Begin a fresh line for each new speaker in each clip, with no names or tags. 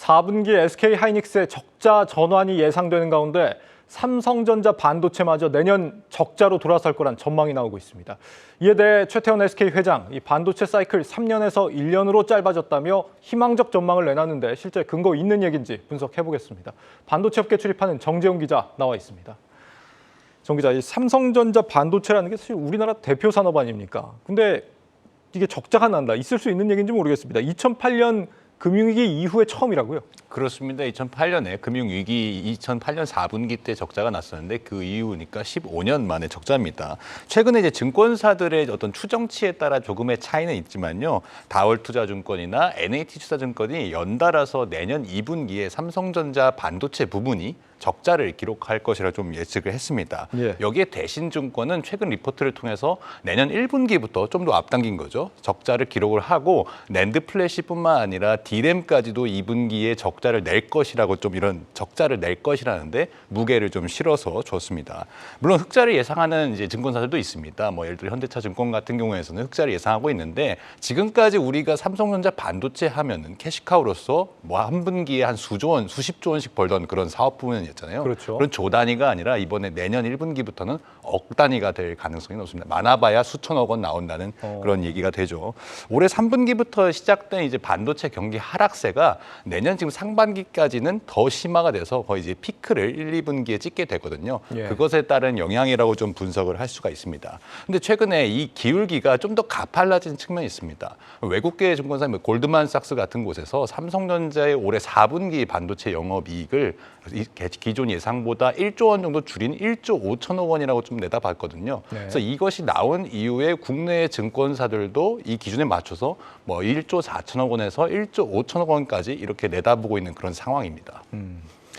4분기 SK하이닉스의 적자 전환이 예상되는 가운데 삼성전자 반도체마저 내년 적자로 돌아설 거란 전망이 나오고 있습니다. 이에 대해 최태원 SK 회장, 이 반도체 사이클 3년에서 1년으로 짧아졌다며 희망적 전망을 내놨는데 실제 근거 있는 얘기인지 분석해보겠습니다. 반도체 업계 출입하는 정재훈 기자 나와 있습니다. 정 기자, 이 삼성전자 반도체라는 게 사실 우리나라 대표 산업 아닙니까? 근데 이게 적자가 난다, 있을 수 있는 얘기인지 모르겠습니다. 2008년 금융위기 이후에 처음이라고요?
그렇습니다. 2008년에 금융위기 2008년 4분기 때 적자가 났었는데 그 이후니까 15년 만에 적자입니다. 최근에 이제 증권사들의 어떤 추정치에 따라 조금의 차이는 있지만요. 다월투자증권이나 NH투자증권이 연달아서 내년 2분기에 삼성전자 반도체 부분이 적자를 기록할 것이라 좀 예측을 했습니다.
예.
여기에 대신증권은 최근 리포트를 통해서 내년 1분기부터 좀 더 앞당긴 거죠. 적자를 기록을 하고 낸드 플래시뿐만 아니라 D램까지도 2분기에 적자를 낼 것이라고 좀 이런 적자를 낼 것이라는데 무게를 좀 실어서 줬습니다. 물론 흑자를 예상하는 이제 증권사들도 있습니다. 뭐 예를 들어 현대차증권 같은 경우에서는 흑자를 예상하고 있는데 지금까지 우리가 삼성전자 반도체 하면은 캐시카우로서 뭐 한 분기에 한 수조 원, 수십조 원씩 벌던 그런 사업 부문이었잖아요.
그렇죠.
그런 조 단위가 아니라 이번에 내년 1분기부터는 억 단위가 될 가능성이 높습니다. 많아봐야 수천억 원 나온다는 그런 얘기가 되죠. 올해 3분기부터 시작된 이제 반도체 경기 하락세가 내년 지금 상반기까지는 더 심화가 돼서 거의 이제 피크를 1, 2분기에 찍게 되거든요.
예.
그것에 따른 영향이라고 좀 분석을 할 수가 있습니다. 근데 최근에 이 기울기가 좀 더 가팔라진 측면이 있습니다. 외국계 증권사 골드만삭스 같은 곳에서 삼성전자의 올해 4분기 반도체 영업이익을 기존 예상보다 1조 원 정도 줄인 1조 5천억 원이라고 좀 내다봤거든요.
네.
그래서 이것이 나온 이후에 국내 증권사들도 이 기준에 맞춰서 뭐 1조 4천억 원에서 1조 5천억 원까지 이렇게 내다보고 있는 그런 상황입니다.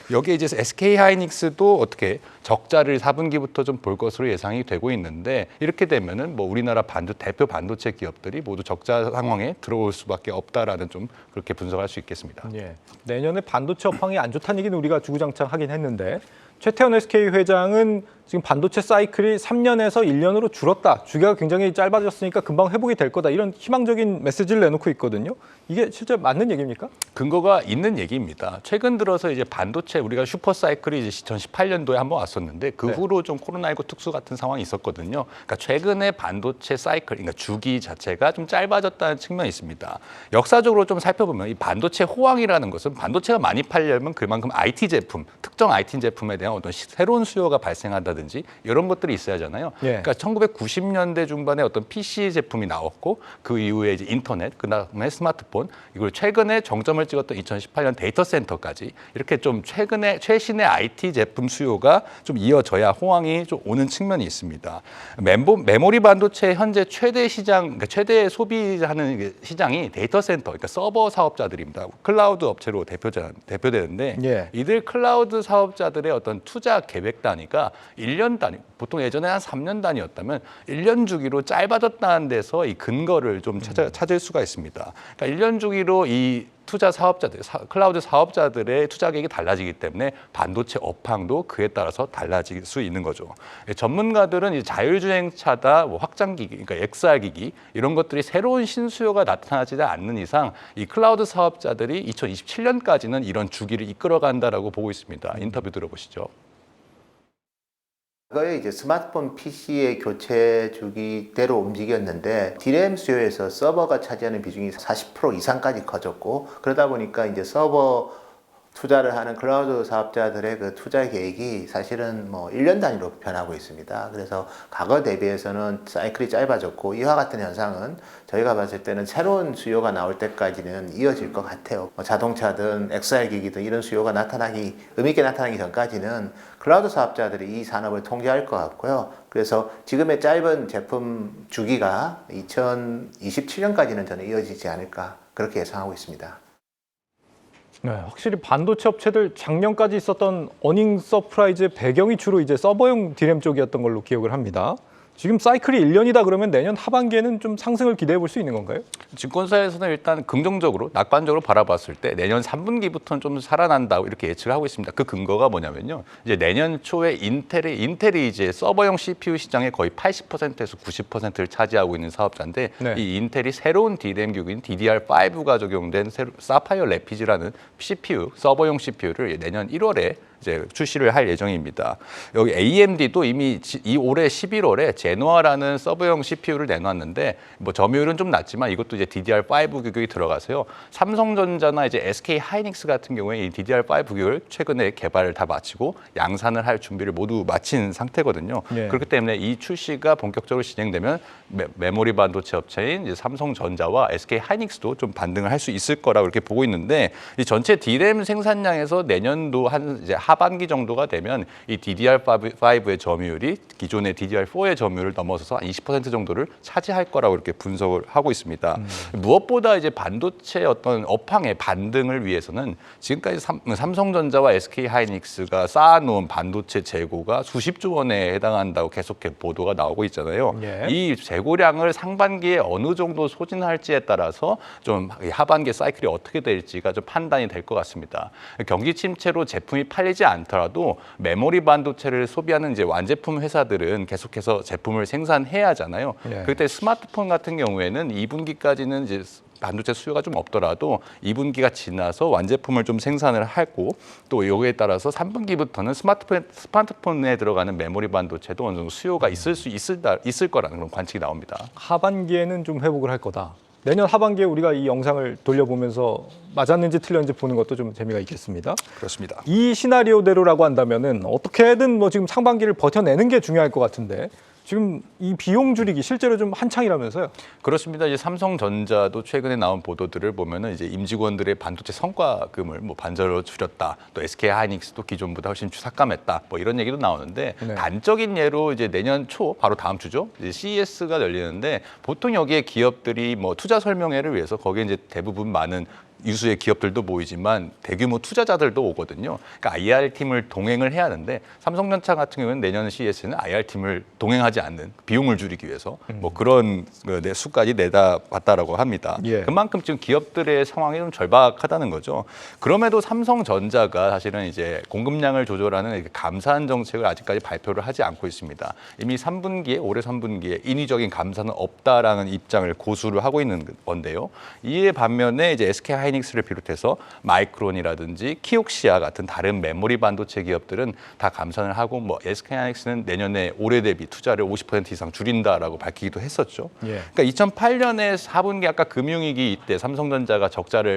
여기에 이제 SK하이닉스도 어떻게 적자를 4분기부터 좀 볼 것으로 예상이 되고 있는데 이렇게 되면은 뭐 우리나라 대표 반도체 기업들이 모두 적자 상황에 들어올 수밖에 없다라는 좀 그렇게 분석할 수 있겠습니다.
예. 내년에 반도체 업황이 안 좋다는 얘기는 우리가 주구장창 하긴 했는데 최태원 SK 회장은 지금 반도체 사이클이 3년에서 1년으로 줄었다. 주기가 굉장히 짧아졌으니까 금방 회복이 될 거다. 이런 희망적인 메시지를 내놓고 있거든요. 이게 실제 맞는 얘기입니까?
근거가 있는 얘기입니다. 최근 들어서 이제 반도체 우리가 슈퍼 사이클이 이제 2018년도에 한번 왔었는데 그
네.
후로 좀 코로나19 특수 같은 상황이 있었거든요. 그러니까 최근에 반도체 사이클, 그러니까 주기 자체가 좀 짧아졌다는 측면이 있습니다. 역사적으로 좀 살펴보면 이 반도체 호황이라는 것은 반도체가 많이 팔려면 그만큼 IT 제품, 특정 IT 제품에 대한 어떤 새로운 수요가 발생한다든지 이런 것들이 있어야 하잖아요.
예.
그러니까 1990년대 중반에 어떤 PC 제품이 나왔고 그 이후에 이제 인터넷, 그다음에 스마트폰, 이걸 최근에 정점을 찍었던 2018년 데이터 센터까지 이렇게 좀 최신의 IT 제품 수요가 좀 이어져야 호황이 좀 오는 측면이 있습니다. 메모리 반도체 현재 최대 시장, 그러니까 최대 소비하는 시장이 데이터 센터, 그러니까 서버 사업자들입니다. 클라우드 업체로 대표되는데
예.
이들 클라우드 사업자들의 어떤 투자 계획 단위가 1년 단위, 보통 예전에 한 3년 단위였다면 1년 주기로 짧아졌다는 데서 이 근거를 좀 찾을 수가 있습니다. 그러니까 1년 주기로 이 투자 사업자들, 클라우드 사업자들의 투자 계획이 달라지기 때문에 반도체 업황도 그에 따라서 달라질 수 있는 거죠. 전문가들은 이 자율주행차다, 뭐 확장기기, 그러니까 XR기기 이런 것들이 새로운 신수요가 나타나지 않는 이상 이 클라우드 사업자들이 2027년까지는 이런 주기를 이끌어간다라고 보고 있습니다. 인터뷰 들어보시죠.
과거에 이제 스마트폰 PC의 교체 주기대로 움직였는데 D램 수요에서 서버가 차지하는 비중이 40% 이상까지 커졌고 그러다 보니까 이제 서버 투자를 하는 클라우드 사업자들의 그 투자 계획이 사실은 뭐 1년 단위로 변하고 있습니다. 그래서 과거 대비해서는 사이클이 짧아졌고 이와 같은 현상은 저희가 봤을 때는 새로운 수요가 나올 때까지는 이어질 것 같아요. 뭐 자동차든 XR기기든 이런 수요가 의미 있게 나타나기 전까지는 클라우드 사업자들이 이 산업을 통제할 것 같고요. 그래서 지금의 짧은 제품 주기가 2027년까지는 저는 이어지지 않을까 그렇게 예상하고 있습니다.
네, 확실히 반도체 업체들 작년까지 있었던 어닝 서프라이즈의 배경이 주로 이제 서버용 D램 쪽이었던 걸로 기억을 합니다. 지금 사이클이 1년이다 그러면 내년 하반기에는 좀 상승을 기대해 볼 수 있는 건가요?
증권사에서는 일단 긍정적으로, 낙관적으로 바라봤을 때 내년 3분기부터는 좀 살아난다고 이렇게 예측을 하고 있습니다. 그 근거가 뭐냐면요. 이제 내년 초에 인텔이 이제 서버용 CPU 시장의 거의 80%에서 90%를 차지하고 있는 사업자인데
네.
이 인텔이 새로운 DRAM 기기인 DDR5가 적용된 사파이어 레피즈라는 CPU, 서버용 CPU를 내년 1월에 이제 출시를 할 예정입니다. 여기 AMD도 이미 올해 11월에 제노아라는 서버용 CPU를 내놨는데 뭐 점유율은 좀 낮지만 이것도 이제 DDR5 규격이 들어가서요. 삼성전자나 이제 SK 하이닉스 같은 경우에 이 DDR5 규격을 최근에 개발을 다 마치고 양산을 할 준비를 모두 마친 상태거든요.
예.
그렇기 때문에 이 출시가 본격적으로 진행되면 메모리 반도체 업체인 이제 삼성전자와 SK 하이닉스도 좀 반등을 할 수 있을 거라고 이렇게 보고 있는데 이 전체 DRAM 생산량에서 내년도 한 이제 하반기 정도가 되면 이 DDR5의 점유율이 기존의 DDR4의 점유율을 넘어서서 한 20% 정도를 차지할 거라고 이렇게 분석을 하고 있습니다. 무엇보다 이제 반도체 어떤 업황의 반등을 위해서는 지금까지 삼성전자와 SK 하이닉스가 쌓아놓은 반도체 재고가 수십조 원에 해당한다고 계속 보도가 나오고 있잖아요.
예.
이 재고량을 상반기에 어느 정도 소진할지에 따라서 좀 하반기 사이클이 어떻게 될지가 좀 판단이 될 것 같습니다. 경기 침체로 제품이 팔리지 않더라도 메모리 반도체를 소비하는 이제 완제품 회사들은 계속해서 제품을 생산해야 하잖아요.
예.
그때 스마트폰 같은 경우에는 2분기까지는 이제 반도체 수요가 좀 없더라도 2분기가 지나서 완제품을 좀 생산을 하고 또 여기에 따라서 3분기부터는 스마트폰에 들어가는 메모리 반도체도 어느 정도 수요가 있을 거라는 그런 관측이 나옵니다.
하반기에는 좀 회복을 할 거다. 내년 하반기에 우리가 이 영상을 돌려보면서 맞았는지 틀렸는지 보는 것도 좀 재미가 있겠습니다.
그렇습니다.
이 시나리오대로라고 한다면은 어떻게든 뭐 지금 상반기를 버텨내는 게 중요할 것 같은데 지금 이 비용 줄이기 실제로 좀 한창이라면서요?
그렇습니다. 이제 삼성전자도 최근에 나온 보도들을 보면은 이제 임직원들의 반도체 성과금을 뭐 반절로 줄였다. 또 SK 하이닉스도 기존보다 훨씬 삭감했다. 뭐 이런 얘기도 나오는데
네.
단적인 예로 이제 내년 초 바로 다음 주죠. 이제 CES가 열리는데 보통 여기에 기업들이 뭐 투자 설명회를 위해서 거기에 이제 대부분 많은 유수의 기업들도 모이지만 대규모 투자자들도 오거든요. 그러니까 IR팀을 동행을 해야 하는데 삼성전자 같은 경우는 내년 CES는 IR팀을 동행하지 않는 비용을 줄이기 위해서 뭐 그런 수까지 내다봤다라고 합니다.
예.
그만큼 지금 기업들의 상황이 좀 절박하다는 거죠. 그럼에도 삼성전자가 사실은 이제 공급량을 조절하는 감산 정책을 아직까지 발표를 하지 않고 있습니다. 이미 올해 3분기에 인위적인 감산은 없다라는 입장을 고수를 하고 있는 건데요. 이에 반면에 이제 SK 하이닉스를 비롯해서 마이크론이라든지 키옥시아 같은 다른 메모리 반도체 기업들은 다 감산을 하고 뭐 SK 하이닉스는 내년에 올해 대비 투자를 50% 이상 줄인다라고 밝히기도 했었죠.
예.
그러니까 2008년에 4분기 아까 금융위기 이때 삼성전자가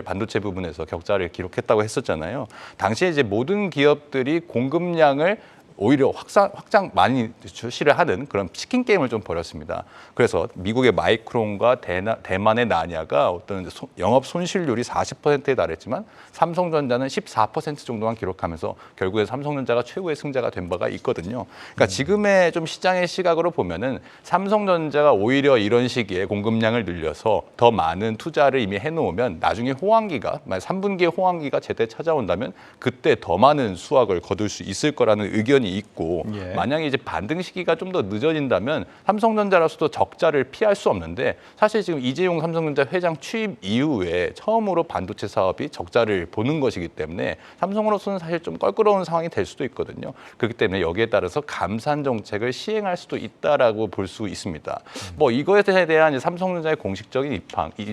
반도체 부분에서 격자를 기록했다고 했었잖아요. 당시에 이제 모든 기업들이 공급량을 오히려 확장 많이 출시를 하는 그런 치킨 게임을 좀 벌였습니다. 그래서 미국의 마이크론과 대만의 나냐가 어떤 영업 손실률이 40%에 달했지만 삼성전자는 14% 정도만 기록하면서 결국에 삼성전자가 최고의 승자가 된 바가 있거든요. 그러니까 지금의 좀 시장의 시각으로 보면은 삼성전자가 오히려 이런 시기에 공급량을 늘려서 더 많은 투자를 이미 해놓으면 나중에 호황기가 3분기에 호황기가 제때 찾아온다면 그때 더 많은 수확을 거둘 수 있을 거라는 의견이 있고
예.
만약에 이제 반등 시기가 좀 더 늦어진다면 삼성전자로서도 적자를 피할 수 없는데 사실 지금 이재용 삼성전자 회장 취임 이후에 처음으로 반도체 사업이 적자를 보는 것이기 때문에 삼성으로서는 사실 좀 껄끄러운 상황이 될 수도 있거든요. 그렇기 때문에 여기에 따라서 감산 정책을 시행할 수도 있다라고 볼 수 있습니다. 뭐 이거에 대한 삼성전자의 공식적인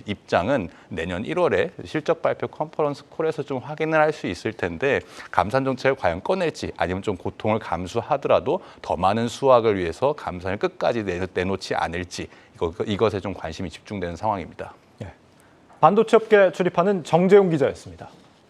입장은 내년 1월에 실적 발표 컨퍼런스 콜에서 좀 확인을 할 수 있을 텐데 감산 정책을 과연 꺼낼지 아니면 좀 고통을 감수하더라도 더 많은 수확을 위해서 감산을 끝까지 내놓지 않을지 이것에 좀 관심이 집중되는 상황입니다.
반도체 업계 출입하는 정재용 기자였습니다.